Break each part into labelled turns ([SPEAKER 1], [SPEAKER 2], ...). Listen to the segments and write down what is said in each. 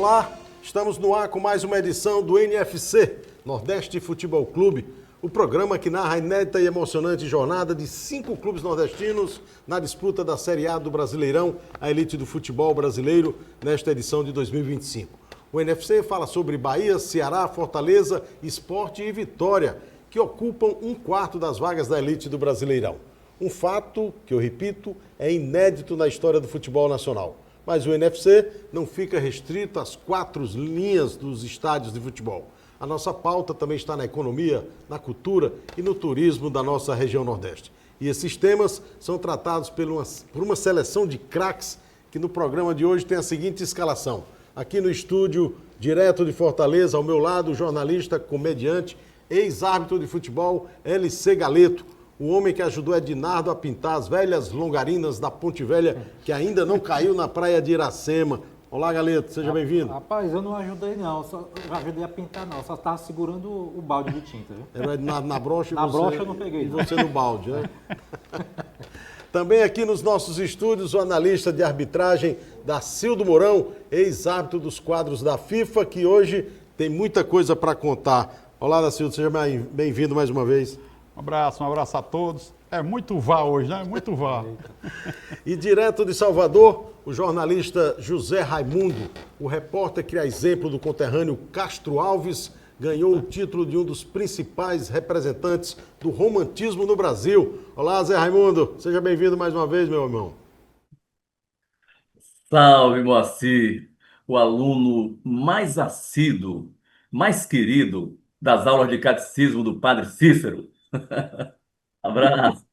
[SPEAKER 1] Olá, estamos no ar com mais uma edição do NFC, Nordeste Futebol Clube, o programa que narra a inédita e emocionante jornada de 5 clubes nordestinos na disputa da Série A do Brasileirão, a elite do futebol brasileiro, nesta edição de 2025. O NFC fala sobre Bahia, Ceará, Fortaleza, Sport e Vitória, que ocupam 1/4 das vagas da elite do Brasileirão. Um fato, que eu repito, é inédito na história do futebol nacional. Mas o NFC não fica restrito às 4 linhas dos estádios de futebol. A nossa pauta também está na economia, na cultura e no turismo da nossa região Nordeste. E esses temas são tratados por uma seleção de craques que no programa de hoje tem a seguinte escalação. Aqui no estúdio, direto de Fortaleza, ao meu lado, o jornalista, comediante, ex-árbitro de futebol, LC Galeto, o homem que ajudou Ednardo a pintar as velhas longarinas da Ponte Velha, que ainda não caiu na praia de Iracema. Olá, Galeto, seja bem-vindo.
[SPEAKER 2] Rapaz, eu não ajudei não, eu ajudei a pintar não, só estava segurando o balde de tinta, viu?
[SPEAKER 1] Era na brocha e
[SPEAKER 2] na
[SPEAKER 1] você...
[SPEAKER 2] brocha eu não peguei.
[SPEAKER 1] E você no balde, né? Também aqui nos nossos estúdios, o analista de arbitragem Dacildo Mourão, ex-árbitro dos quadros da FIFA, que hoje tem muita coisa para contar. Olá, Dacildo, seja bem-vindo mais uma vez.
[SPEAKER 3] Um abraço a todos. É muito vá hoje, né? Muito vá.
[SPEAKER 1] E direto de Salvador, o jornalista José Raimundo, o repórter que, a exemplo do conterrâneo Castro Alves, ganhou o título de um dos principais representantes do romantismo no Brasil. Olá, Zé Raimundo, seja bem-vindo mais uma vez, meu irmão.
[SPEAKER 4] Salve, Moacir, o aluno mais assíduo, mais querido das aulas de catecismo do Padre Cícero. Abraço.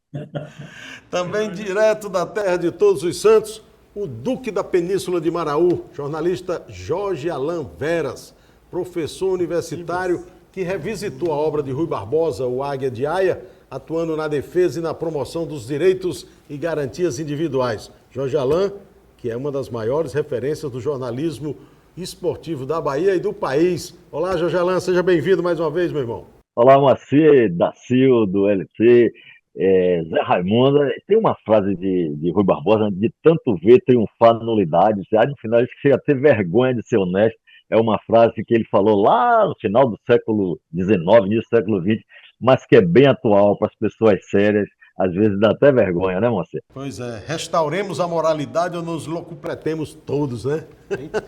[SPEAKER 1] Também direto da terra de Todos os Santos, o Duque da Península de Maraú, jornalista Jorge Alain Veras, professor universitário que revisitou a obra de Rui Barbosa, o Águia de Aia, atuando na defesa e na promoção dos direitos e garantias individuais. Jorge Alain, que é uma das maiores referências do jornalismo esportivo da Bahia e do país. Olá, Jorge Alain, seja bem-vindo mais uma vez, meu irmão.
[SPEAKER 5] Olá, Moacir, Dacildo, LC, Zé Raimundo. Tem uma frase de Rui Barbosa, de tanto ver triunfar na nulidade, no final ele chega a ter vergonha de ser honesto. É uma frase que ele falou lá no final do século XIX, início do século XX, mas que é bem atual para as pessoas sérias. Às vezes dá até vergonha, né, Moacir?
[SPEAKER 1] Pois é, restauremos a moralidade ou nos locupletemos todos, né? Eita.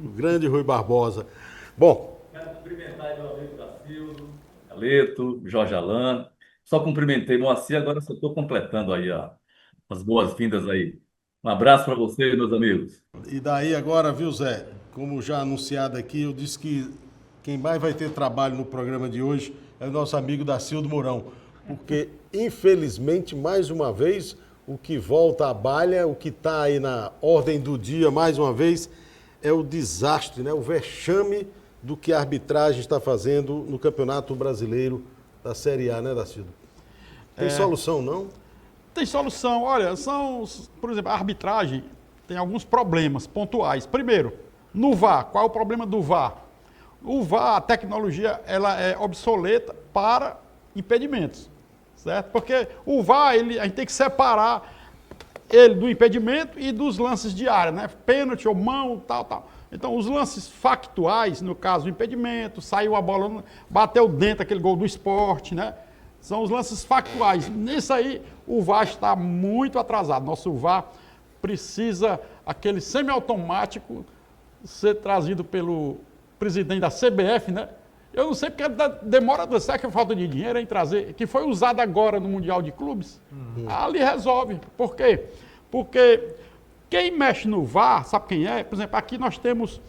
[SPEAKER 1] O grande Rui Barbosa. Bom...
[SPEAKER 4] Quero cumprimentar meu amigo Dacildo, Galeto, Jorge Alain. Só cumprimentei Moacir, agora só estou completando aí as boas-vindas aí. Um abraço para vocês, meus amigos.
[SPEAKER 1] E daí agora, viu, Zé? Como já anunciado aqui, eu disse que quem mais vai ter trabalho no programa de hoje é o nosso amigo Dacildo Mourão. Porque, infelizmente, mais uma vez, o que volta à balha, o que está aí na ordem do dia, mais uma vez, é o desastre, né? O vexame do que a arbitragem está fazendo no Campeonato Brasileiro da Série A, né, Dacildo? Tem solução, não?
[SPEAKER 3] Tem solução. Olha, por exemplo, a arbitragem tem alguns problemas pontuais. Primeiro, no VAR. Qual é o problema do VAR? O VAR, a tecnologia, ela é obsoleta para impedimentos, certo? Porque o VAR, a gente tem que separar ele do impedimento e dos lances de área, né? Pênalti ou mão, tal. Então, os lances factuais, no caso do impedimento, saiu a bola, bateu dentro aquele gol do Sport, né? São os lances factuais. Nisso aí, o VAR está muito atrasado. Nosso VAR precisa, aquele semiautomático, ser trazido pelo presidente da CBF, né? Eu não sei porque demora, será que é falta de dinheiro em trazer, que foi usado agora no Mundial de Clubes? Ali resolve. Por quê? Porque quem mexe no VAR, sabe quem é? Por exemplo, aqui nós temos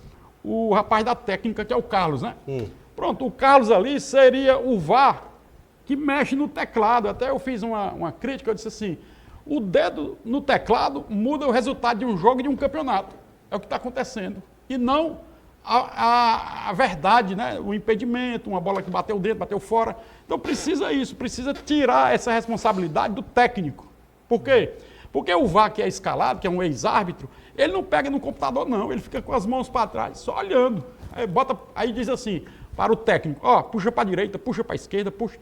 [SPEAKER 3] o rapaz da técnica, que é o Carlos, né? Pronto, o Carlos ali seria o VAR que mexe no teclado. Até eu fiz uma crítica, eu disse assim, o dedo no teclado muda o resultado de um jogo e de um campeonato. É o que está acontecendo. E não a verdade, né? O impedimento, uma bola que bateu dentro, bateu fora. Então precisa isso, precisa tirar essa responsabilidade do técnico. Por quê? Porque o VAR que é escalado, que é um ex-árbitro, ele não pega no computador não, ele fica com as mãos para trás, só olhando. Aí diz assim, para o técnico, puxa para a direita, puxa para a esquerda, puxa.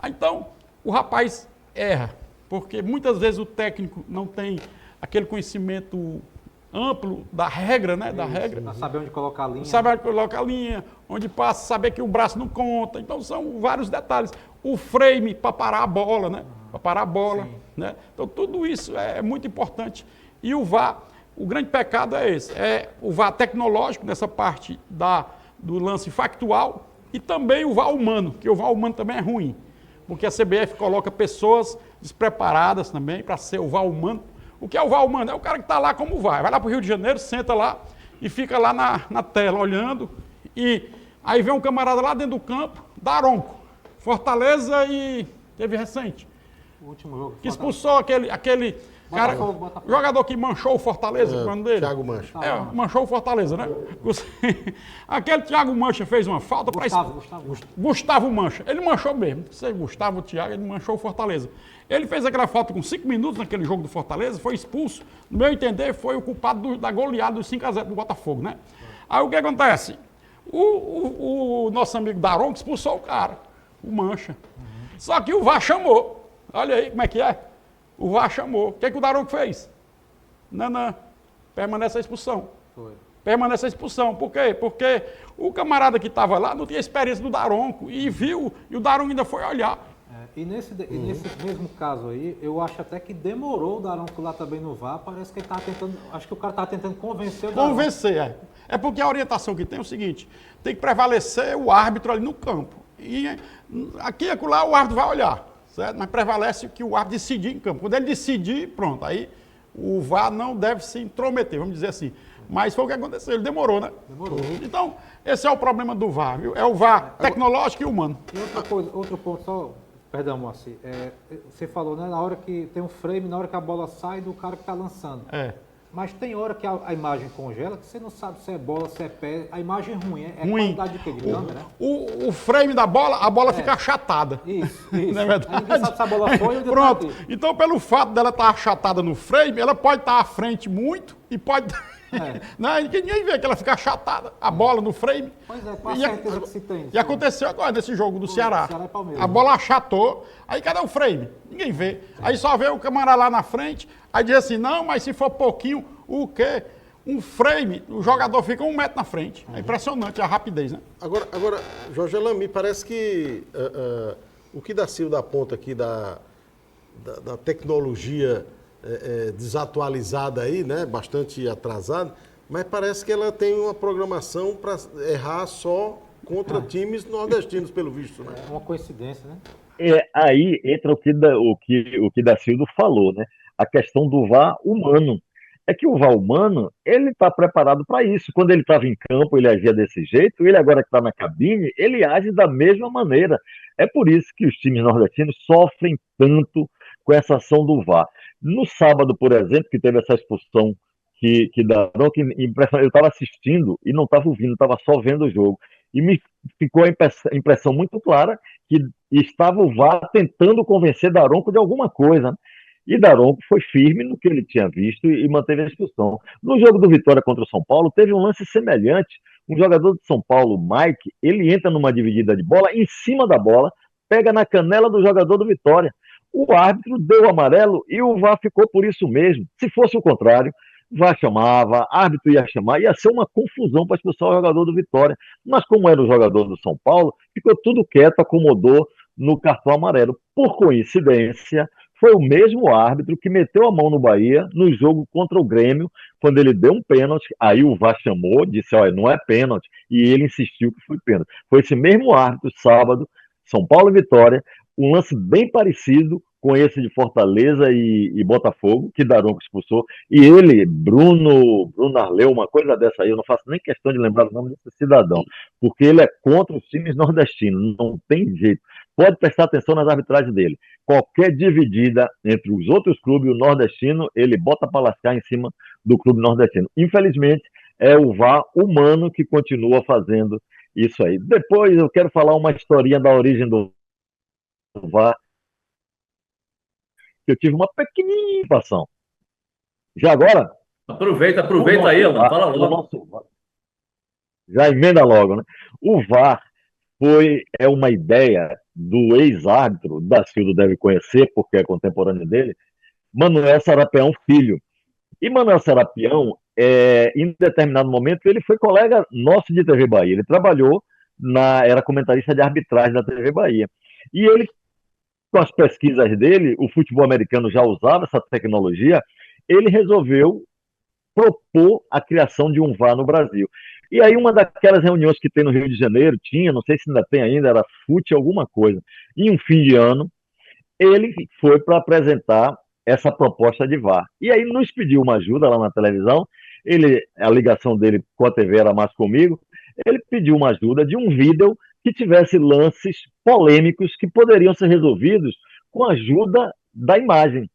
[SPEAKER 3] Então, o rapaz erra, porque muitas vezes o técnico não tem aquele conhecimento amplo da regra, né? Da regra.
[SPEAKER 2] Para saber onde colocar a linha.
[SPEAKER 3] Saber onde coloca a linha, onde passa, saber que o braço não conta. Então são vários detalhes. O frame para parar a bola, né? Para parar a bola, né? Então tudo isso é muito importante. E o VAR, o grande pecado é esse, é o VAR tecnológico nessa parte do lance factual e também o VAR humano, que o VAR humano também é ruim, porque a CBF coloca pessoas despreparadas também para ser o VAR humano. O que é o VAR humano? É o cara que está lá como vai lá para o Rio de Janeiro, senta lá e fica lá na tela olhando, e aí vem um camarada lá dentro do campo, Daronco, Fortaleza e teve recente,
[SPEAKER 2] O último jogo.
[SPEAKER 3] que expulsou aquele cara,
[SPEAKER 2] Botafogo.
[SPEAKER 3] jogador que manchou o Fortaleza, o nome dele?
[SPEAKER 1] Thiago Mancha.
[SPEAKER 3] Manchou o Fortaleza, né? Aquele Thiago Mancha fez uma falta para Gustavo Mancha. Ele manchou mesmo. Sei, Gustavo, Thiago, ele manchou o Fortaleza. Ele fez aquela falta com 5 minutos naquele jogo do Fortaleza, foi expulso. No meu entender, foi o culpado da goleada dos 5-0 do Botafogo, né? Aí o que acontece? O nosso amigo Daronco expulsou o cara, o Mancha. Só que o VAR chamou. Olha aí como é que é. O VAR chamou. O que o Daronco fez? Não. Permanece a expulsão.
[SPEAKER 2] Foi.
[SPEAKER 3] Permanece a expulsão. Por quê? Porque o camarada que estava lá não tinha experiência do Daronco e viu, e o Daronco ainda foi olhar.
[SPEAKER 2] E nesse mesmo caso aí, eu acho até que demorou o Daronco lá também no VAR. Parece que ele estava tentando. Acho que o cara estava tentando convencer o Daronco.
[SPEAKER 3] Convencer, é. É porque a orientação que tem é o seguinte: tem que prevalecer o árbitro ali no campo. E aqui e acolá o árbitro vai olhar, certo? Mas prevalece que o árbitro decidir em campo. Quando ele decidir, pronto, aí o VAR não deve se intrometer, vamos dizer assim. Mas foi o que aconteceu, ele demorou, né?
[SPEAKER 2] Demorou.
[SPEAKER 3] Então, esse é o problema do VAR, viu? É o VAR tecnológico e humano.
[SPEAKER 2] E outra coisa, outro ponto só, perdão, Moacir, você falou, né, na hora que tem um frame, na hora que a bola sai do cara que está lançando.
[SPEAKER 3] É.
[SPEAKER 2] Mas tem hora que a imagem congela, que você não sabe se é bola, se é pé, a imagem é ruim, é
[SPEAKER 3] Ruim.
[SPEAKER 2] qualidade de quê? De câmera?
[SPEAKER 3] O frame da bola, a bola fica achatada.
[SPEAKER 2] Isso.
[SPEAKER 3] Não é verdade?
[SPEAKER 2] Aí ninguém sabe se a bola foi ou
[SPEAKER 3] Pronto. Então, pelo fato dela estar achatada no frame, ela pode estar à frente muito e pode... Não, ninguém vê que ela fica achatada, a bola no frame.
[SPEAKER 2] Pois é, com a
[SPEAKER 3] E
[SPEAKER 2] certeza que se tem.
[SPEAKER 3] E aconteceu agora nesse jogo do Ceará.
[SPEAKER 2] Ceará e Palmeiras.
[SPEAKER 3] A bola achatou, aí cadê o frame? Ninguém vê. Aí só vê o camarada lá na frente, aí diz assim, não, mas se for pouquinho, o quê? Um frame, o jogador fica 1 metro na frente. É impressionante a rapidez, né?
[SPEAKER 1] Agora, Jorge Alain, me parece que o que Silva aponta aqui da tecnologia desatualizada aí, né? Bastante atrasada, mas parece que ela tem uma programação para errar só contra times nordestinos, pelo visto, né?
[SPEAKER 2] É uma coincidência, né?
[SPEAKER 5] Aí entra o que Silva falou, né? A questão do VAR humano. É que o VAR humano, ele está preparado para isso. Quando ele estava em campo, ele agia desse jeito. Ele agora que está na cabine, ele age da mesma maneira. É por isso que os times nordestinos sofrem tanto com essa ação do VAR. No sábado, por exemplo, que teve essa expulsão que Daronco, eu estava assistindo e não estava ouvindo, estava só vendo o jogo. E me ficou a impressão muito clara que estava o VAR tentando convencer Daronco de alguma coisa. E Daronco foi firme no que ele tinha visto e manteve a expulsão. No jogo do Vitória contra o São Paulo, teve um lance semelhante. Um jogador de São Paulo, Mike, ele entra numa dividida de bola, em cima da bola, pega na canela do jogador do Vitória. O árbitro deu o amarelo e o VAR ficou por isso mesmo. Se fosse o contrário, o VAR chamava, árbitro ia chamar, ia ser uma confusão para expulsar o jogador do Vitória. Mas como era o jogador do São Paulo, ficou tudo quieto, acomodou no cartão amarelo. Por coincidência, foi o mesmo árbitro que meteu a mão no Bahia no jogo contra o Grêmio, quando ele deu um pênalti, aí o VAR chamou, disse, olha, não é pênalti, e ele insistiu que foi pênalti. Foi esse mesmo árbitro, sábado, São Paulo e Vitória, um lance bem parecido com esse de Fortaleza e Botafogo, que Daronco expulsou, e ele, Bruno Arleu, uma coisa dessa aí, eu não faço nem questão de lembrar o nome desse cidadão, porque ele é contra os times nordestinos, não tem jeito. Pode prestar atenção nas arbitragens dele. Qualquer dividida entre os outros clubes, o nordestino, ele bota para lascar em cima do clube nordestino. Infelizmente, é o VAR humano que continua fazendo isso aí. Depois eu quero falar uma historinha da origem do VAR, que eu tive uma pequenina participação. Já agora...
[SPEAKER 4] Aproveita aí, Alan, fala logo.
[SPEAKER 5] Já emenda logo, né? O VAR é uma ideia do ex-árbitro, Silva deve conhecer, porque é contemporâneo dele, Manuel Serapião Filho. E Manuel Serapião, em determinado momento, ele foi colega nosso de TV Bahia. Ele trabalhou, era comentarista de arbitragem da TV Bahia. E ele, com as pesquisas dele, o futebol americano já usava essa tecnologia, ele resolveu propor a criação de um VAR no Brasil. E aí uma daquelas reuniões que tem no Rio de Janeiro, tinha, não sei se ainda tem ainda, era FUT alguma coisa, em um fim de ano, ele foi para apresentar essa proposta de VAR. E aí nos pediu uma ajuda lá na televisão, a ligação dele com a TV era mais comigo, ele pediu uma ajuda de um vídeo que tivesse lances polêmicos que poderiam ser resolvidos com a ajuda da imagem.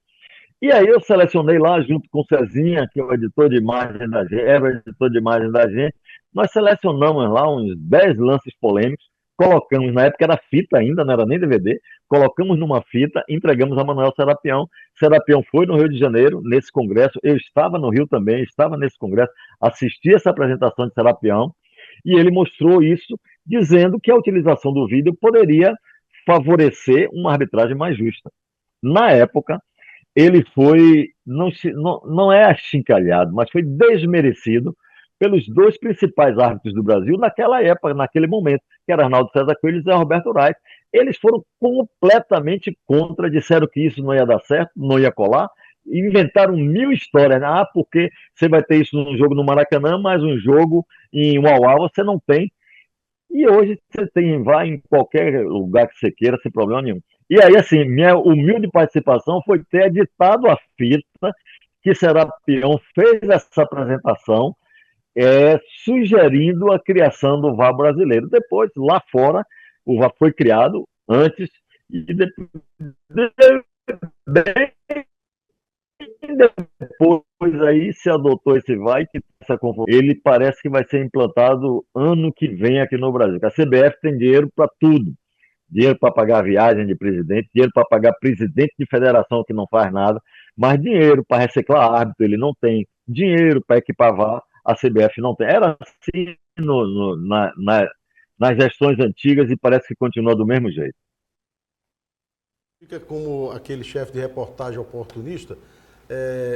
[SPEAKER 5] E aí eu selecionei lá, junto com o Cezinha, que é o editor de imagem da gente, era o editor de imagem da gente, nós selecionamos lá uns 10 lances polêmicos, colocamos, na época era fita ainda, não era nem DVD, colocamos numa fita, entregamos a Manuel Serapião. Serapião foi no Rio de Janeiro, nesse congresso, eu estava no Rio também, estava nesse congresso, assisti essa apresentação de Serapião, e ele mostrou isso, dizendo que a utilização do vídeo poderia favorecer uma arbitragem mais justa. Na época, ele foi, não é achincalhado, mas foi desmerecido pelos dois principais árbitros do Brasil naquela época, naquele momento, que era Arnaldo César Coelho e Zé Roberto Reis. Eles foram completamente contra, disseram que isso não ia dar certo, não ia colar, inventaram mil histórias. Ah, porque você vai ter isso num jogo no Maracanã, mas um jogo em Uauá você não tem. E hoje você vai em qualquer lugar que você queira, sem problema nenhum. E aí, assim, minha humilde participação foi ter editado a fita que Serapião fez essa apresentação, sugerindo a criação do VAR brasileiro. Depois, lá fora, o VAR foi criado antes e depois aí se adotou esse VAR e ele parece que vai ser implantado ano que vem aqui no Brasil. A CBF tem dinheiro para tudo. Dinheiro para pagar viagem de presidente, dinheiro para pagar presidente de federação que não faz nada, mas dinheiro para reciclar árbitro ele não tem, dinheiro para equipar VAR a CBF não tem. Era assim nas gestões antigas e parece que continua do mesmo jeito.
[SPEAKER 1] Fica como aquele chefe de reportagem oportunista,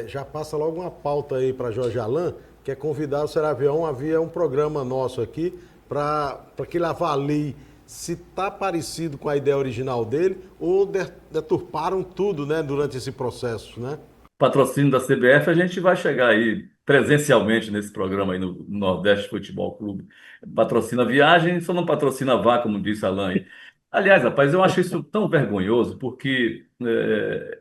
[SPEAKER 1] já passa logo uma pauta aí para Jorge Alain, que é convidar o Serapião. Havia um programa nosso aqui para que ele avalie se está parecido com a ideia original dele ou deturparam tudo, né, durante esse processo, né?
[SPEAKER 4] Patrocínio da CBF, a gente vai chegar aí presencialmente nesse programa aí no Nordeste Futebol Clube. Patrocina viagem, só não patrocina VAR, como disse Alain. Aliás, rapaz, eu acho isso tão vergonhoso, porque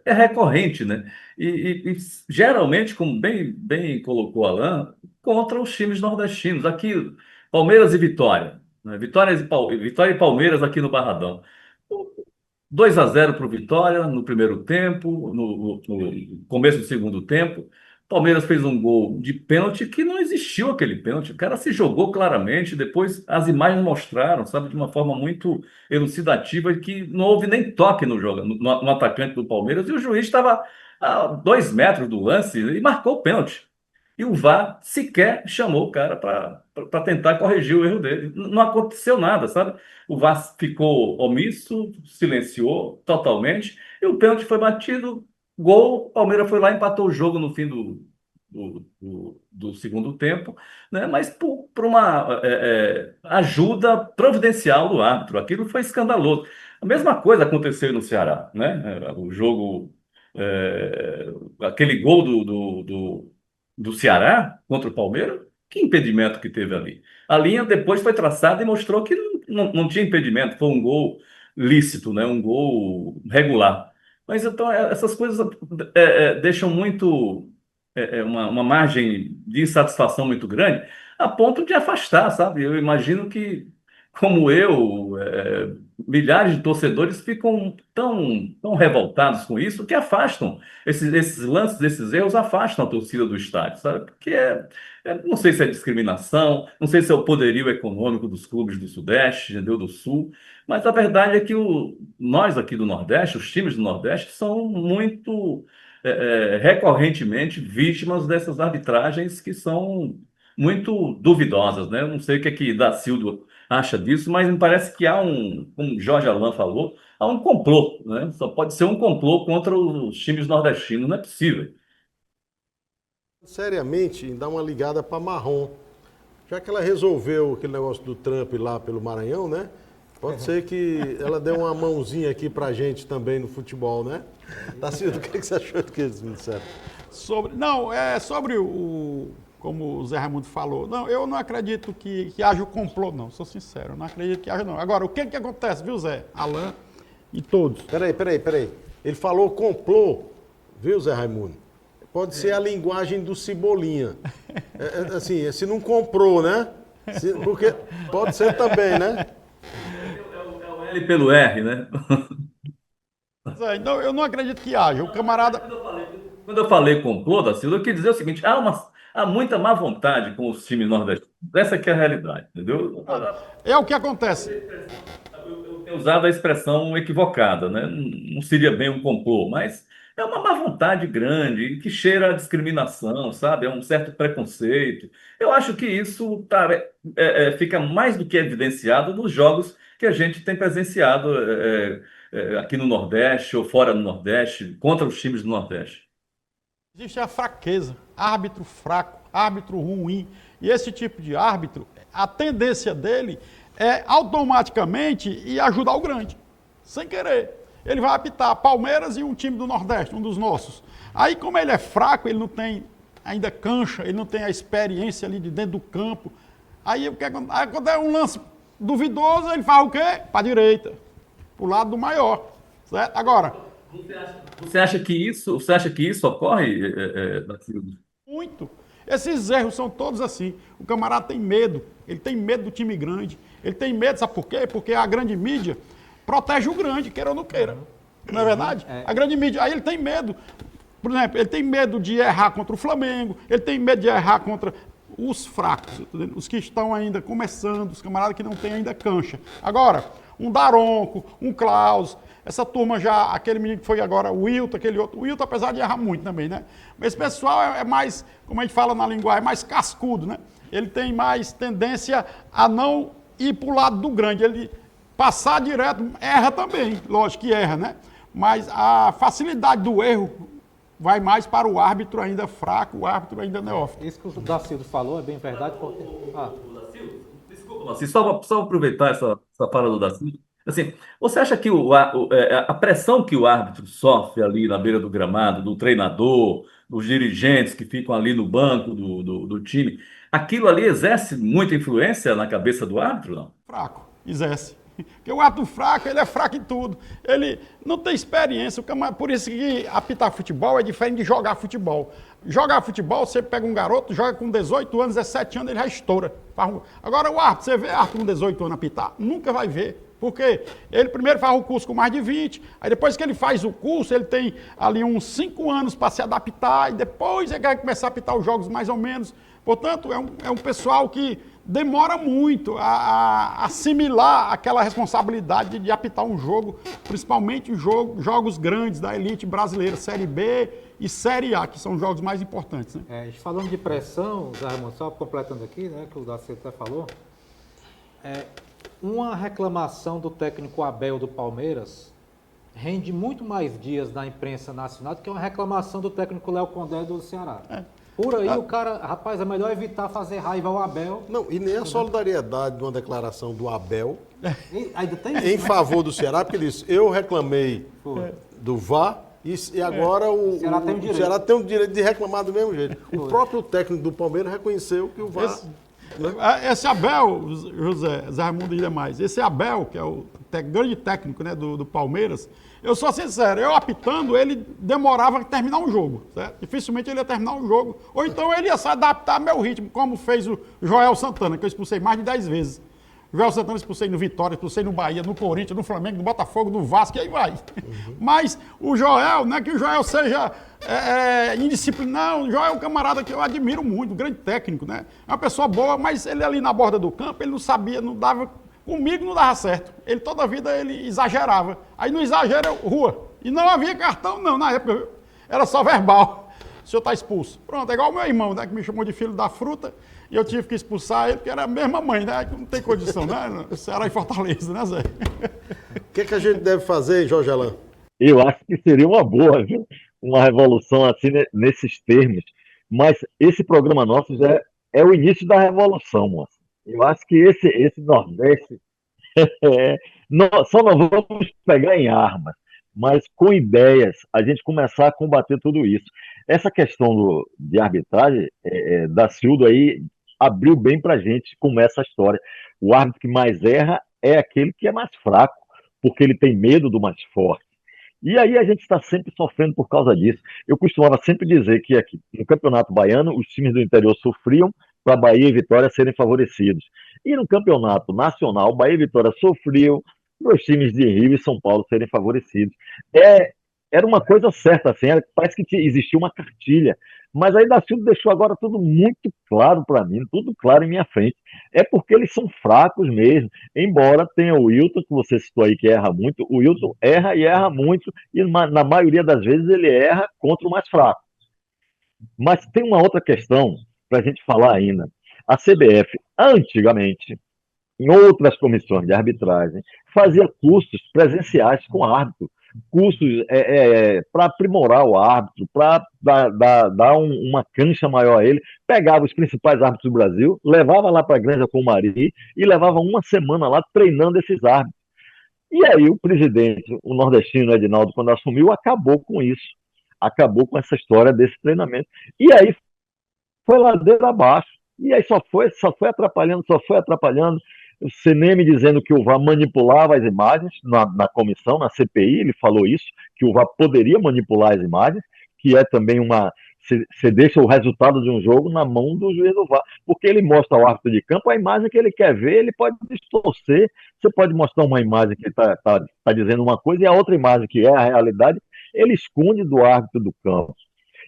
[SPEAKER 4] é recorrente, né? E geralmente, como bem colocou Alain, contra os times nordestinos. Aqui, Palmeiras e Vitória, né? Vitória e Palmeiras aqui no Barradão. 2-0 para o Vitória no primeiro tempo, no começo do segundo tempo. Palmeiras fez um gol de pênalti que não existiu aquele pênalti. O cara se jogou claramente, depois as imagens mostraram, sabe, de uma forma muito elucidativa, que não houve nem toque no atacante do Palmeiras, e o juiz estava a 2 metros do lance e marcou o pênalti. E o VAR sequer chamou o cara para tentar corrigir o erro dele. Não aconteceu nada, sabe? O VAR ficou omisso, silenciou totalmente, e o pênalti foi batido, gol, o Palmeiras foi lá e empatou o jogo no fim do segundo tempo, né? Mas por uma ajuda providencial do árbitro. Aquilo foi escandaloso. A mesma coisa aconteceu no Ceará, né? O jogo, aquele gol do Ceará contra o Palmeiras, que impedimento que teve ali? A linha depois foi traçada e mostrou que não tinha impedimento, foi um gol lícito, né? Um gol regular. Mas então essas coisas deixam muito uma margem de insatisfação muito grande, a ponto de afastar, sabe? Eu imagino que, como eu, milhares de torcedores ficam tão revoltados com isso que afastam esses lances, esses erros afastam a torcida do estádio, sabe? Porque não sei se é discriminação, não sei se é o poderio econômico dos clubes do Sudeste, entendeu? Do Sul, mas a verdade é que nós aqui do Nordeste, os times do Nordeste, são muito recorrentemente vítimas dessas arbitragens que são muito duvidosas, né? Eu não sei o que é que Dacildo acha disso, mas me parece que como Jorge Alain falou, há um complô, né? Só pode ser um complô contra os times nordestinos, não é possível.
[SPEAKER 1] seriamente em dar uma ligada para Marrom. Já que ela resolveu aquele negócio do Trump lá pelo Maranhão, né? Pode ser que ela dê uma mãozinha aqui pra gente também no futebol, né? Tacildo, o que você achou do que eles me disseram?
[SPEAKER 3] Sobre como o Zé Raimundo falou, não, eu não acredito que haja o complô, não, sou sincero, eu não acredito que haja, não. Agora, o que acontece, viu, Zé? Alain e todos.
[SPEAKER 1] Peraí. Ele falou complô, viu, Zé Raimundo? Pode ser a linguagem do Cebolinha. Assim, se não comprou, né? Porque pode ser também, né?
[SPEAKER 4] É o L pelo R, né?
[SPEAKER 3] Zé, então, eu não acredito que haja. O camarada...
[SPEAKER 4] Quando eu falei complô, da Silva, eu quis dizer o seguinte: há muita má vontade com os times nordestinos. Essa que é a realidade, entendeu?
[SPEAKER 3] É o que acontece.
[SPEAKER 4] Eu tenho usado a expressão equivocada, né? Não seria bem um complô, mas é uma má vontade grande que cheira a discriminação, sabe? É um certo preconceito. Eu acho que isso fica mais do que evidenciado nos jogos que a gente tem presenciado aqui no Nordeste ou fora do Nordeste, contra os times do Nordeste.
[SPEAKER 3] Existe a fraqueza, árbitro fraco, árbitro ruim. E esse tipo de árbitro, a tendência dele é automaticamente ir ajudar o grande, sem querer. Ele vai apitar Palmeiras e um time do Nordeste, um dos nossos. Aí, como ele é fraco, ele não tem ainda cancha, ele não tem a experiência ali de dentro do campo. Aí, quando é um lance duvidoso, ele faz o quê? Para a direita, para o lado do maior. Certo? Agora...
[SPEAKER 4] Você acha que isso ocorre, Daciolo?
[SPEAKER 3] Muito. Esses erros são todos assim. O camarada tem medo. Ele tem medo do time grande. Ele tem medo, sabe por quê? Porque a grande mídia protege o grande, queira ou não queira. Não é verdade? A grande mídia. Aí ele tem medo. Por exemplo, ele tem medo de errar contra o Flamengo. Ele tem medo de errar contra os fracos. Os que estão ainda começando. Os camaradas que não têm ainda cancha. Agora, um Daronco, um Klaus... Essa turma já, aquele menino que foi agora, o Wilton, aquele outro. O Wilton, apesar de errar muito também, né? Mas esse pessoal é mais, como a gente fala na linguagem, é mais cascudo, né? Ele tem mais tendência a não ir para o lado do grande. Ele passar direto, erra também, lógico que erra, né? Mas a facilidade do erro vai mais para o árbitro ainda fraco, o árbitro ainda neófito.
[SPEAKER 2] Isso que o Dacildo falou é bem verdade, porque...
[SPEAKER 4] Desculpa, só aproveitar essa fala do Daciolo. Assim, você acha que a pressão que o árbitro sofre ali na beira do gramado, do treinador, dos dirigentes que ficam ali no banco do time, aquilo ali exerce muita influência na cabeça do árbitro, não?
[SPEAKER 3] Fraco, exerce. Porque o árbitro fraco, ele é fraco em tudo. Ele não tem experiência. Por isso que apitar futebol é diferente de jogar futebol. Jogar futebol, você pega um garoto, joga com 18 anos, 17 anos, ele já estoura. Agora o árbitro, você vê árbitro com 18 anos apitar? Nunca vai ver. Porque ele primeiro faz o curso com mais de 20, aí depois que ele faz o curso, ele tem ali uns 5 anos para se adaptar, e depois ele vai começar a apitar os jogos mais ou menos. Portanto, é um pessoal que demora muito a assimilar aquela responsabilidade de apitar um jogo, principalmente jogos grandes da elite brasileira, Série B e Série A, que são os jogos mais importantes. Né?
[SPEAKER 2] Falando de pressão, Zé Raimundo, só completando aqui, né, que o Daciolo até falou, uma reclamação do técnico Abel do Palmeiras rende muito mais dias na imprensa nacional do que uma reclamação do técnico Léo Condé do Ceará. Por aí o cara, rapaz, é melhor evitar fazer raiva ao Abel.
[SPEAKER 1] Não, e nem a solidariedade de uma declaração do Abel
[SPEAKER 2] Ainda tem isso,
[SPEAKER 1] em favor do Ceará, porque ele disse, eu reclamei do VAR e agora o Ceará tem o direito de reclamar do mesmo jeito. O próprio técnico do Palmeiras reconheceu que o VAR...
[SPEAKER 3] Esse Abel, Zé Raimundo e demais, esse Abel, que é o grande técnico, né, do Palmeiras, eu sou sincero, eu apitando, ele demorava a terminar um jogo, certo? Dificilmente ele ia terminar um jogo. Ou então ele ia se adaptar ao meu ritmo, como fez o Joel Santana, que eu expulsei mais de 10 vezes. O Joel Santana expulsei no Vitória, expulsei no Bahia, no Corinthians, no Flamengo, no Botafogo, no Vasco, e aí vai. Mas o Joel, não é que o Joel seja indisciplinado, o Joel é um camarada que eu admiro muito, um grande técnico, né? É uma pessoa boa, mas ele ali na borda do campo, ele não sabia, não dava... Comigo não dava certo. Ele toda a vida ele exagerava. Aí no exagero, rua. E não havia cartão, não, na época. Viu? Era só verbal. O senhor está expulso. Pronto, é igual o meu irmão, né? Que me chamou de filho da fruta. E eu tive que expulsar ele, porque era a mesma mãe, né? Não tem condição, né? Ceará e Fortaleza, né, Zé?
[SPEAKER 1] O que a gente deve fazer, Jorge Alain?
[SPEAKER 5] Eu acho que seria uma boa, viu? Uma revolução assim nesses termos. Mas esse programa nosso já é o início da revolução, moça. Eu acho que esse Nordeste só não vamos pegar em armas, mas com ideias, a gente começar a combater tudo isso. Essa questão de arbitragem, da Cildo aí, abriu bem para a gente como essa história. O árbitro que mais erra é aquele que é mais fraco, porque ele tem medo do mais forte. E aí a gente está sempre sofrendo por causa disso. Eu costumava sempre dizer que aqui no Campeonato Baiano os times do interior sofriam para Bahia e Vitória serem favorecidos. E no Campeonato Nacional, Bahia e Vitória sofriam para os times de Rio e São Paulo serem favorecidos. Era uma coisa certa, assim, parece que existia uma cartilha. Mas aí Dacildo deixou agora tudo muito claro para mim, tudo claro em minha frente. É porque eles são fracos mesmo. Embora tenha o Wilton, que você citou aí, que erra muito, o Wilton erra e erra muito, e na maioria das vezes ele erra contra o mais fraco. Mas tem uma outra questão para a gente falar ainda. A CBF, antigamente, em outras comissões de arbitragem, fazia cursos presenciais com árbitro, cursos para aprimorar o árbitro, para dar uma cancha maior a ele, pegava os principais árbitros do Brasil, levava lá para a Granja Comari e levava uma semana lá treinando esses árbitros. E aí o presidente, o nordestino Edinaldo, quando assumiu, acabou com isso, acabou com essa história desse treinamento. E aí foi ladeira abaixo, e aí só foi atrapalhando, o CNM dizendo que o VAR manipulava as imagens na comissão, na CPI, ele falou isso, que o VAR poderia manipular as imagens, que é também você deixa o resultado de um jogo na mão do juiz do VAR, porque ele mostra ao árbitro de campo a imagem que ele quer ver, ele pode distorcer, você pode mostrar uma imagem que está dizendo uma coisa e a outra imagem que é a realidade, ele esconde do árbitro do campo.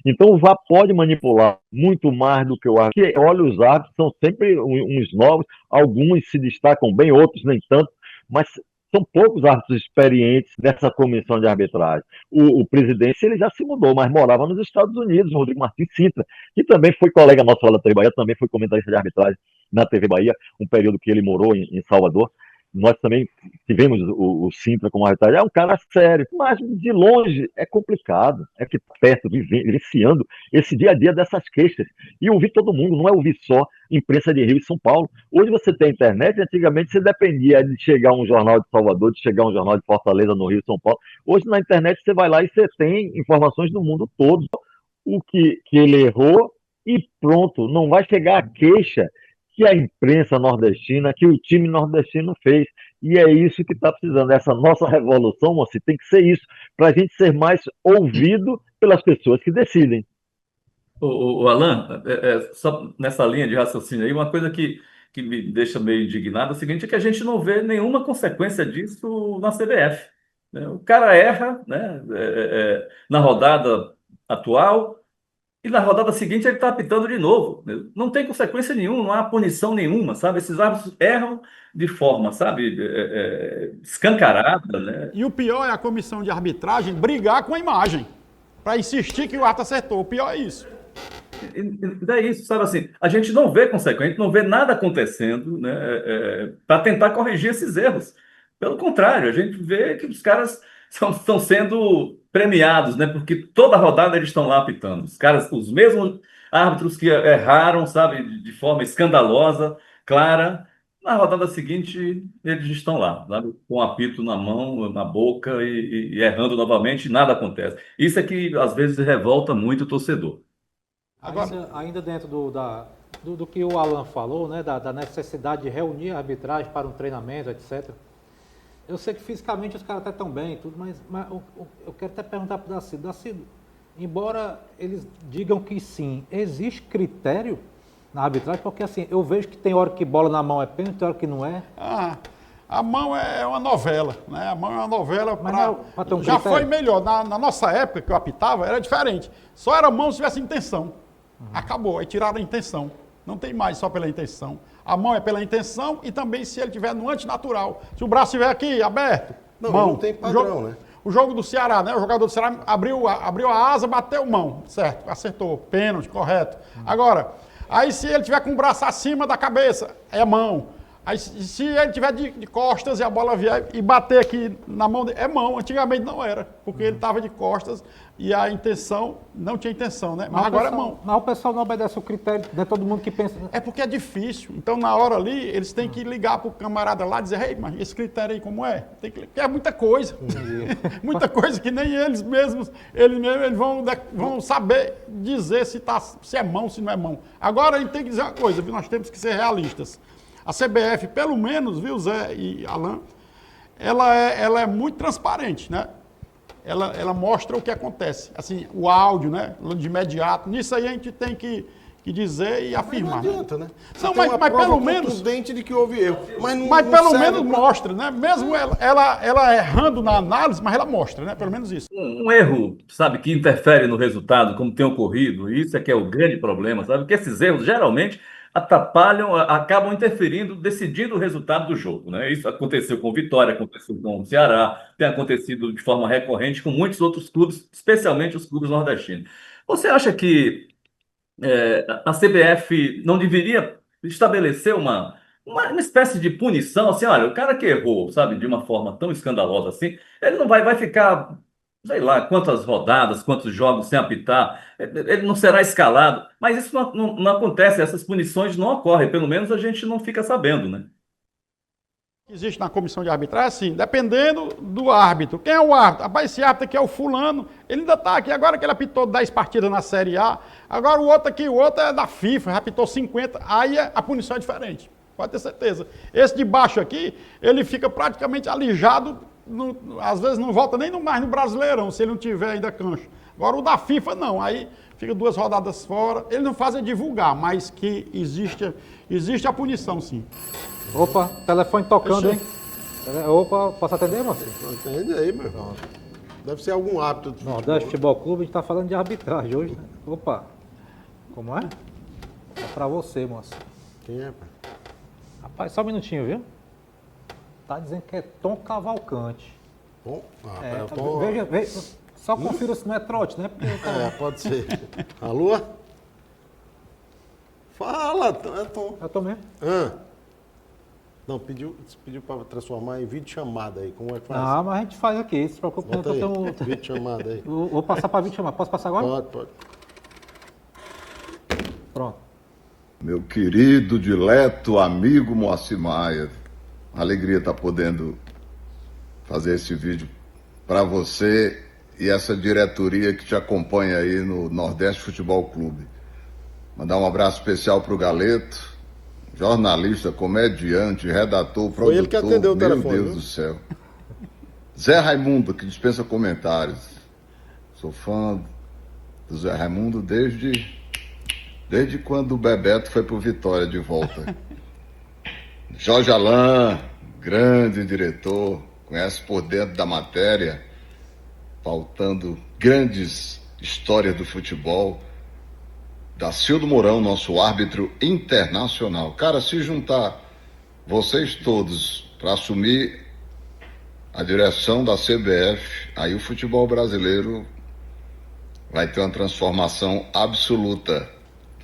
[SPEAKER 5] Então o VAR pode manipular muito mais do que o árbitro. Porque, olha, os árbitros são sempre uns novos, alguns se destacam bem, outros nem tanto, mas são poucos árbitros experientes nessa comissão de arbitragem. O presidente ele já se mudou, mas morava nos Estados Unidos, o Rodrigo Martins Sintra, que também foi colega nosso lá da TV Bahia, também foi comentarista de arbitragem na TV Bahia, um período que ele morou em Salvador. Nós também tivemos o Sintra como arbitragem. É um cara sério, mas de longe é complicado. É que perto, vivenciando esse dia a dia dessas queixas. E ouvir todo mundo, não é ouvir só imprensa de Rio e São Paulo. Hoje você tem internet, antigamente você dependia de chegar um jornal de Salvador, de chegar um jornal de Fortaleza, no Rio e São Paulo. Hoje na internet você vai lá e você tem informações do mundo todo. O que ele errou e pronto, não vai chegar a queixa que a imprensa nordestina, que o time nordestino fez. E é isso que está precisando. Essa nossa revolução, moça, tem que ser isso, para a gente ser mais ouvido pelas pessoas que decidem.
[SPEAKER 4] O Alan, só nessa linha de raciocínio aí, uma coisa que me deixa meio indignado é o seguinte, é que a gente não vê nenhuma consequência disso na CBF. Né? O cara erra, né, na rodada atual, e na rodada seguinte ele está apitando de novo. Não tem consequência nenhuma, não há punição nenhuma, sabe? Esses árbitros erram de forma, sabe, escancarada, né?
[SPEAKER 3] E o pior é a comissão de arbitragem brigar com a imagem, para insistir que o árbitro acertou. O pior é isso.
[SPEAKER 4] E é isso, sabe assim, a gente não vê consequência, a gente não vê nada acontecendo, né, para tentar corrigir esses erros. Pelo contrário, a gente vê que os caras estão sendo premiados, né? Porque toda rodada eles estão lá apitando. Os caras, os mesmos árbitros que erraram, sabe, de forma escandalosa, clara, na rodada seguinte eles estão lá, sabe, com o apito na mão, na boca e errando novamente, e nada acontece. Isso é que às vezes revolta muito o torcedor.
[SPEAKER 2] Agora, ainda dentro do que o Alan falou, né, da necessidade de reunir a arbitragem para um treinamento, etc. Eu sei que fisicamente os caras até estão bem, tudo, mas eu quero até perguntar para o Dacildo, embora eles digam que sim, existe critério na arbitragem? Porque assim, eu vejo que tem hora que bola na mão é pênalti, tem hora que não é.
[SPEAKER 3] A mão é uma novela, né? A mão é uma novela
[SPEAKER 2] pra ter um
[SPEAKER 3] já
[SPEAKER 2] critério.
[SPEAKER 3] foi melhor. Na nossa época que eu apitava, era diferente. Só era mão se tivesse intenção. Acabou, aí tiraram a intenção. Não tem mais só pela intenção. A mão é pela intenção e também se ele estiver no antinatural. Se o braço estiver aqui, aberto, mão.
[SPEAKER 1] Não tem padrão, né?
[SPEAKER 3] O jogo do Ceará, né? O jogador do Ceará abriu a asa, bateu mão, certo, acertou, pênalti, correto. Agora, aí se ele tiver com o braço acima da cabeça, é mão. Aí se ele tiver de costas e a bola vier e bater aqui na mão dele, é mão. Antigamente não era, porque ele estava de costas e a intenção, não tinha intenção, né? Mas agora é mão.
[SPEAKER 2] Mas o pessoal não obedece o critério, não é todo mundo que pensa.
[SPEAKER 3] É porque é difícil. Então, na hora ali, eles têm que ligar para o camarada lá e dizer, ei, mas esse critério aí como é? Tem que... Porque é muita coisa. Muita coisa que nem eles mesmos eles vão saber dizer se é mão, se não é mão. Agora, a gente tem que dizer uma coisa, viu? Nós temos que ser realistas. A CBF, pelo menos, viu, Zé e Alain, ela é muito transparente, né? Ela mostra o que acontece. Assim, o áudio, né? De imediato. Nisso aí a gente tem que dizer e afirmar.
[SPEAKER 1] Mas não adianta, né?
[SPEAKER 3] Não, mas pelo menos...
[SPEAKER 1] de que houve erro.
[SPEAKER 3] Mas pelo menos mostra, né? Mesmo ela errando na análise, mas ela mostra, né? Pelo menos isso.
[SPEAKER 4] Um erro, sabe, que interfere no resultado, como tem ocorrido, e isso é que é o grande problema, sabe? Porque esses erros geralmente atrapalham, acabam interferindo, decidindo o resultado do jogo, né? Isso aconteceu com o Vitória, aconteceu com o Ceará, tem acontecido de forma recorrente com muitos outros clubes, especialmente os clubes nordestinos. Você acha que a CBF não deveria estabelecer uma espécie de punição, assim, olha, o cara que errou, sabe, de uma forma tão escandalosa assim, ele não vai ficar, sei lá, quantas rodadas, quantos jogos sem apitar, ele não será escalado, mas isso não acontece, essas punições não ocorrem, pelo menos a gente não fica sabendo, né?
[SPEAKER 3] Existe na comissão de arbitragem, assim, dependendo do árbitro. Quem é o árbitro? Rapaz, esse árbitro aqui é o fulano, ele ainda está aqui, agora que ele apitou 10 partidas na Série A, agora o outro é da FIFA, já apitou 50, aí a punição é diferente, pode ter certeza. Esse de baixo aqui, ele fica praticamente alijado, às vezes não volta nem mais no Brasileirão, se ele não tiver ainda cancha. Agora o da FIFA não, aí fica 2 rodadas fora, ele não faz divulgar, mas que existe a punição, sim.
[SPEAKER 2] Opa, telefone tocando, hein? Opa, posso atender, moço?
[SPEAKER 1] Entende aí, meu irmão. Deve ser algum hábito.
[SPEAKER 2] Nordeste Futebol Clube, a gente tá falando de arbitragem hoje, né? Opa, como é? É pra você, moço.
[SPEAKER 1] Quem é, pai?
[SPEAKER 2] Rapaz, só um minutinho, viu? Tá dizendo que é Tom Cavalcante.
[SPEAKER 1] Tom?
[SPEAKER 2] Veja, só confira se não é trote, né? Porque,
[SPEAKER 1] pode ser. Alô? Fala, é Tom.
[SPEAKER 2] Eu tô mesmo.
[SPEAKER 1] Não, pediu para transformar em vídeo chamada aí. Como é que faz?
[SPEAKER 2] Ah, mas a gente faz aqui, se preocupe.
[SPEAKER 1] Bota aí, vídeo chamada aí.
[SPEAKER 2] Vou passar para vídeo chamada. Posso passar agora?
[SPEAKER 1] Pode.
[SPEAKER 2] Pronto.
[SPEAKER 6] Meu querido, dileto amigo Moacir Maia, alegria estar podendo fazer esse vídeo para você e essa diretoria que te acompanha aí no Nordeste Futebol Clube. Mandar um abraço especial para o Galeto, jornalista, comediante, redator, produtor.
[SPEAKER 1] Foi ele que atendeu o telefone.
[SPEAKER 6] Meu Deus do céu. Zé Raimundo, que dispensa comentários. Sou fã do Zé Raimundo desde quando o Bebeto foi pro Vitória de volta. Jorge Alain, grande diretor, conhece por dentro da matéria, pautando grandes histórias do futebol. Dacildo Mourão, nosso árbitro internacional. Cara, se juntar vocês todos para assumir a direção da CBF, aí o futebol brasileiro vai ter uma transformação absoluta.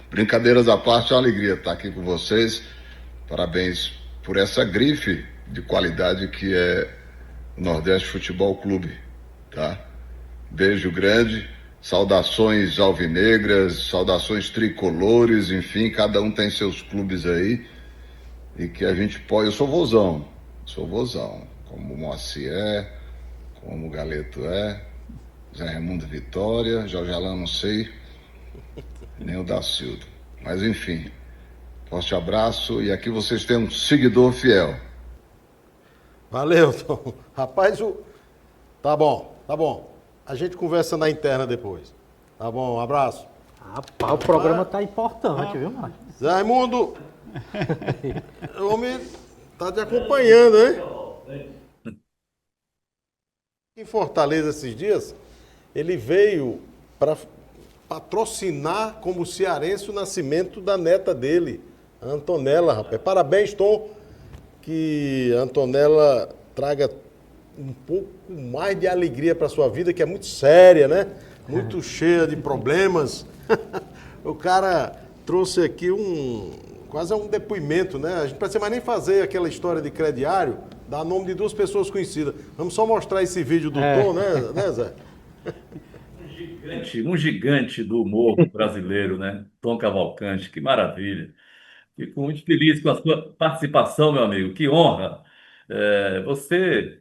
[SPEAKER 6] Brincadeiras à parte, é uma alegria estar aqui com vocês. Parabéns por essa grife de qualidade que é o Nordeste Futebol Clube, tá? Beijo grande. Saudações alvinegras, saudações tricolores, enfim, cada um tem seus clubes aí. E que a gente pode... Eu sou vozão, como o Moacir é, como o Galeto é, Zé Raimundo Vitória, Jorge Alain não sei, nem o Dacildo. Mas enfim, forte abraço e aqui vocês têm um seguidor fiel.
[SPEAKER 1] Valeu, Tom. Rapaz, tá bom. A gente conversa na interna depois. Tá bom, um abraço.
[SPEAKER 2] Rapaz, o programa tá importante, viu, Márcio?
[SPEAKER 1] Zé Raimundo, o homem tá te acompanhando, hein? Em Fortaleza esses dias, ele veio para patrocinar como cearense o nascimento da neta dele, a Antonella, rapaz. Parabéns, Tom, que a Antonella traga um pouco mais de alegria para a sua vida, que é muito séria, né? Muito cheia de problemas. O cara trouxe aqui quase é um depoimento, né? A gente não precisa mais nem fazer aquela história de crediário, dar nome de duas pessoas conhecidas. Vamos só mostrar esse vídeo do Tom, né, Zé?
[SPEAKER 4] Um gigante do humor brasileiro, né? Tom Cavalcante, que maravilha. Fico muito feliz com a sua participação, meu amigo. Que honra. Você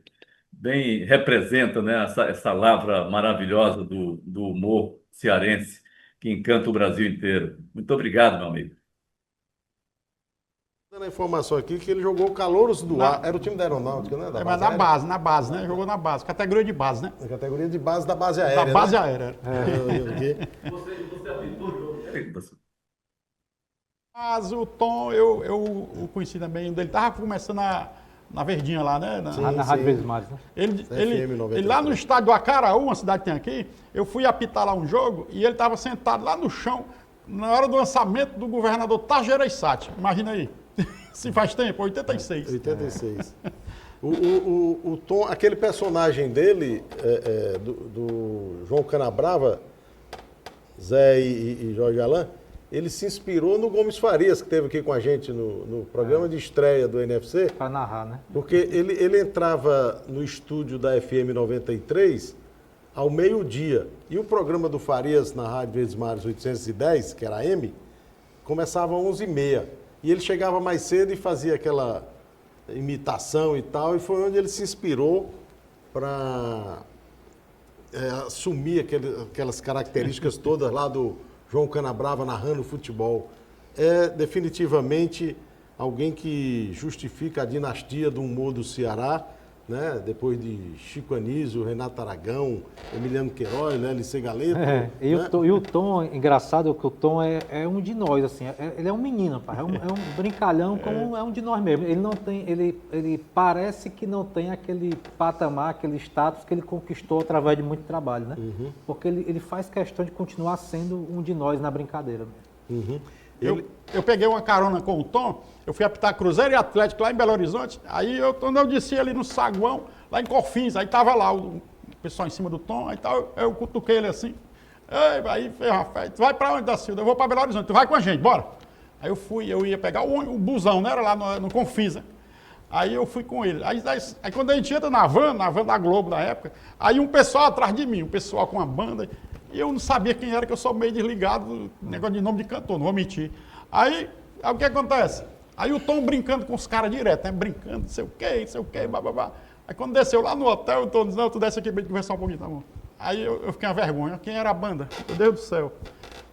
[SPEAKER 4] bem representa, né, essa lavra maravilhosa do humor cearense que encanta o Brasil inteiro. Muito obrigado, meu amigo.
[SPEAKER 1] Dando a informação aqui que ele jogou o Calouros do Ar. Era o time da Aeronáutica, né?
[SPEAKER 3] Mas na base, né? Jogou na base, categoria de base, né?
[SPEAKER 1] Na categoria de base da base aérea.
[SPEAKER 3] Da base
[SPEAKER 1] né?
[SPEAKER 3] aérea.
[SPEAKER 4] Você apitou o jogo?
[SPEAKER 3] Mas o Tom, eu o conheci também. Ele estava começando na Verdinha lá, né?
[SPEAKER 2] Na Rádio Verdes Mares, né?
[SPEAKER 3] Ele lá no estádio do Acaraú, uma cidade que tem aqui, eu fui apitar lá um jogo e ele estava sentado lá no chão na hora do lançamento do governador Tajereissati. Imagina aí. Se faz tempo, 86.
[SPEAKER 1] 86. O Tom, aquele personagem dele, do João Canabrava, Zé e Jorge Alain, ele se inspirou no Gomes Farias, que esteve aqui com a gente no programa de estreia do NFC.
[SPEAKER 2] Para narrar, né?
[SPEAKER 1] Porque ele entrava no estúdio da FM 93 ao meio-dia. E o programa do Farias na Rádio Verdes Mares 810, que era a M, começava às 11h30. E ele chegava mais cedo e fazia aquela imitação e tal. E foi onde ele se inspirou para assumir aquelas características todas lá do João Canabrava narrando futebol. É definitivamente alguém que justifica a dinastia do humor do Ceará, né? Depois de Chico Anísio, Renato Aragão, Emiliano Queiroz, né? Licey Galeto.
[SPEAKER 2] E o Tom, engraçado que o Tom é um de nós, assim, ele é um menino, rapaz, é um brincalhão como é um de nós mesmo. Ele não tem, ele parece que não tem aquele patamar, aquele status que ele conquistou através de muito trabalho, né? Uhum. Porque ele faz questão de continuar sendo um de nós na brincadeira.
[SPEAKER 1] Uhum.
[SPEAKER 3] Eu peguei uma carona com o Tom, eu fui apitar Cruzeiro e Atlético lá em Belo Horizonte, aí quando eu desci ali no saguão, lá em Corfins, aí tava lá o pessoal em cima do Tom, aí tal, eu cutuquei ele assim, aí Rafael, tu vai pra onde, da Silva? Eu vou pra Belo Horizonte, tu vai com a gente, bora. Aí eu ia pegar o busão, né, era lá no Confins, né? Aí eu fui com ele. Aí quando a gente entra na van da Globo da época, aí um pessoal atrás de mim, um pessoal com uma banda, e eu não sabia quem era, que eu sou meio desligado, negócio de nome de cantor, não vou mentir. Aí o que acontece? Aí o Tom brincando com os caras direto, né? Brincando, não sei o quê, bababá. Aí quando desceu lá no hotel, o Tom disse, não, tu desce aqui pra gente conversar um pouquinho, tá bom? Aí eu fiquei uma vergonha. Quem era a banda? Meu Deus do céu.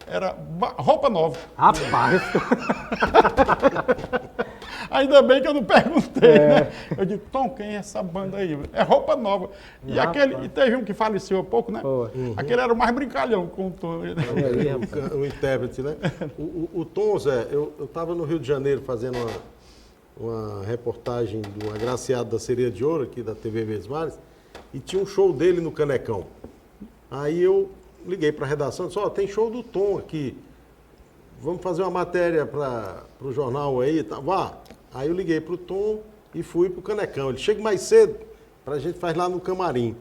[SPEAKER 3] Era Roupa Nova.
[SPEAKER 2] Rapaz!
[SPEAKER 3] Ainda bem que eu não perguntei, né? Eu digo, Tom, quem é essa banda aí? É Roupa Nova. E teve um que faleceu há pouco, né?
[SPEAKER 1] Uhum.
[SPEAKER 3] Aquele era o mais brincalhão com o Tom.
[SPEAKER 1] O intérprete, né? O Tom, Zé, eu estava no Rio de Janeiro fazendo uma reportagem do agraciado da Sereia de Ouro, aqui da TV Verdes Mares, e tinha um show dele no Canecão. Aí eu liguei para a redação e disse, tem show do Tom aqui. Vamos fazer uma matéria para o jornal aí, tá? Vá. Aí eu liguei para o Tom e fui para o Canecão. Ele chega mais cedo para a gente fazer lá no camarim.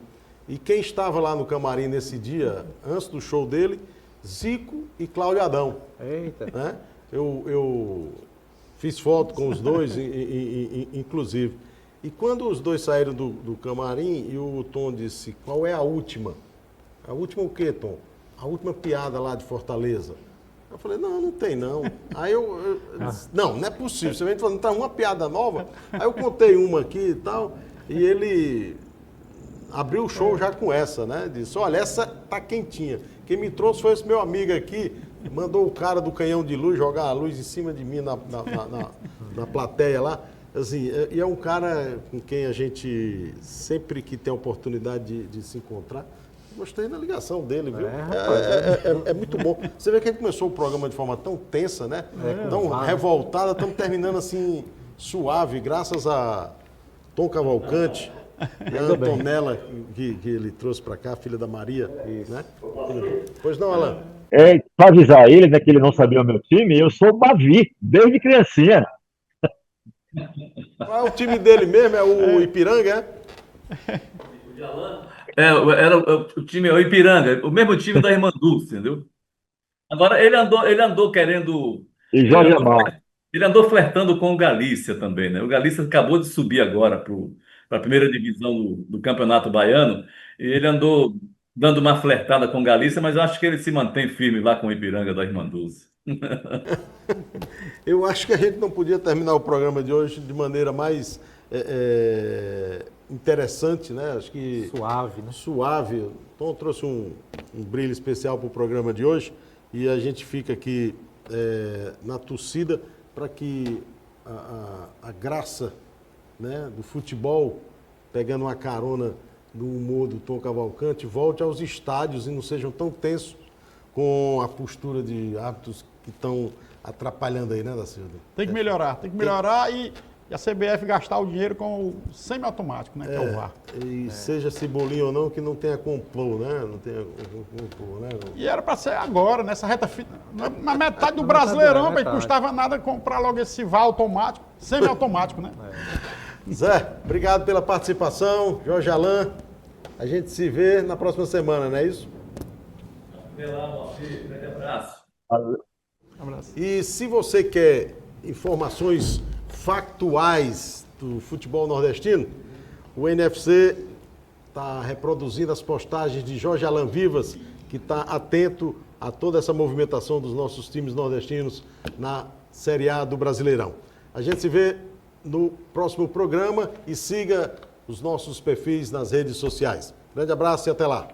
[SPEAKER 1] E quem estava lá no camarim nesse dia, antes do show dele, Zico e Cláudio Adão.
[SPEAKER 2] Eita!
[SPEAKER 1] Né? Eu fiz foto com os dois, inclusive. E quando os dois saíram do camarim e o Tom disse, qual é a última? A última o quê, Tom? A última piada lá de Fortaleza. Eu falei, não tem não. Aí eu disse, não é possível. Você vem falando, tá uma piada nova? Aí eu contei uma aqui e tal, e ele abriu o show já com essa, né? Disse, olha, essa tá quentinha. Quem me trouxe foi esse meu amigo aqui, mandou o cara do canhão de luz jogar a luz em cima de mim na plateia lá. Assim, e é um cara com quem a gente, sempre que tem a oportunidade de se encontrar, gostei da ligação dele, viu? É muito bom. Você vê que a gente começou o programa de forma tão tensa, né? Tão revoltada, estamos terminando assim, suave, graças a Tom Cavalcante e a Antonella, que ele trouxe para cá, filha da Maria. Né? Pois não, Alan?
[SPEAKER 5] Para avisar ele, né, que ele não sabia o meu time, eu sou o Bavi, desde criancinha.
[SPEAKER 1] Qual é o time dele mesmo? É o Ipiranga, é?
[SPEAKER 4] Era o time, o Ipiranga, o mesmo time da Irmã Dulce, entendeu? Agora, ele andou querendo...
[SPEAKER 5] E Jorge Amar.
[SPEAKER 4] Ele andou flertando com o Galícia também, né? O Galícia acabou de subir agora para a primeira divisão do Campeonato Baiano, e ele andou dando uma flertada com o Galícia, mas eu acho que ele se mantém firme lá com o Ipiranga da Irmanduz.
[SPEAKER 1] Eu acho que a gente não podia terminar o programa de hoje de maneira mais interessante, né? Acho que
[SPEAKER 2] Suave, né?
[SPEAKER 1] suave. Então eu trouxe um brilho especial para o programa de hoje e a gente fica aqui na torcida para que a graça, né, do futebol, pegando uma carona do humor do Tom Cavalcante, volte aos estádios e não sejam tão tensos com a postura de árbitros que estão atrapalhando aí, né, Dacilda?
[SPEAKER 3] Tem que melhorar e a CBF gastar o dinheiro com o semi-automático, né? Que é o VAR.
[SPEAKER 1] E seja cebolinha ou não, que não tenha complô, né? Não tenha complô, né?
[SPEAKER 3] E era para ser agora, nessa reta final. Na metade do
[SPEAKER 2] Na
[SPEAKER 3] Brasileirão,
[SPEAKER 2] metade,
[SPEAKER 3] não custava nada comprar logo esse VAR automático, semi-automático, né?
[SPEAKER 1] Zé, obrigado pela participação. Jorge Alain, a gente se vê na próxima semana, não é isso?
[SPEAKER 4] Vê lá, Moacir. Grande abraço.
[SPEAKER 3] Um abraço.
[SPEAKER 1] E se você quer informações factuais do futebol nordestino, o NFC está reproduzindo as postagens de Jorge Alain Vivas, que está atento a toda essa movimentação dos nossos times nordestinos na Série A do Brasileirão. A gente se vê no próximo programa e siga os nossos perfis nas redes sociais. Grande abraço e até lá.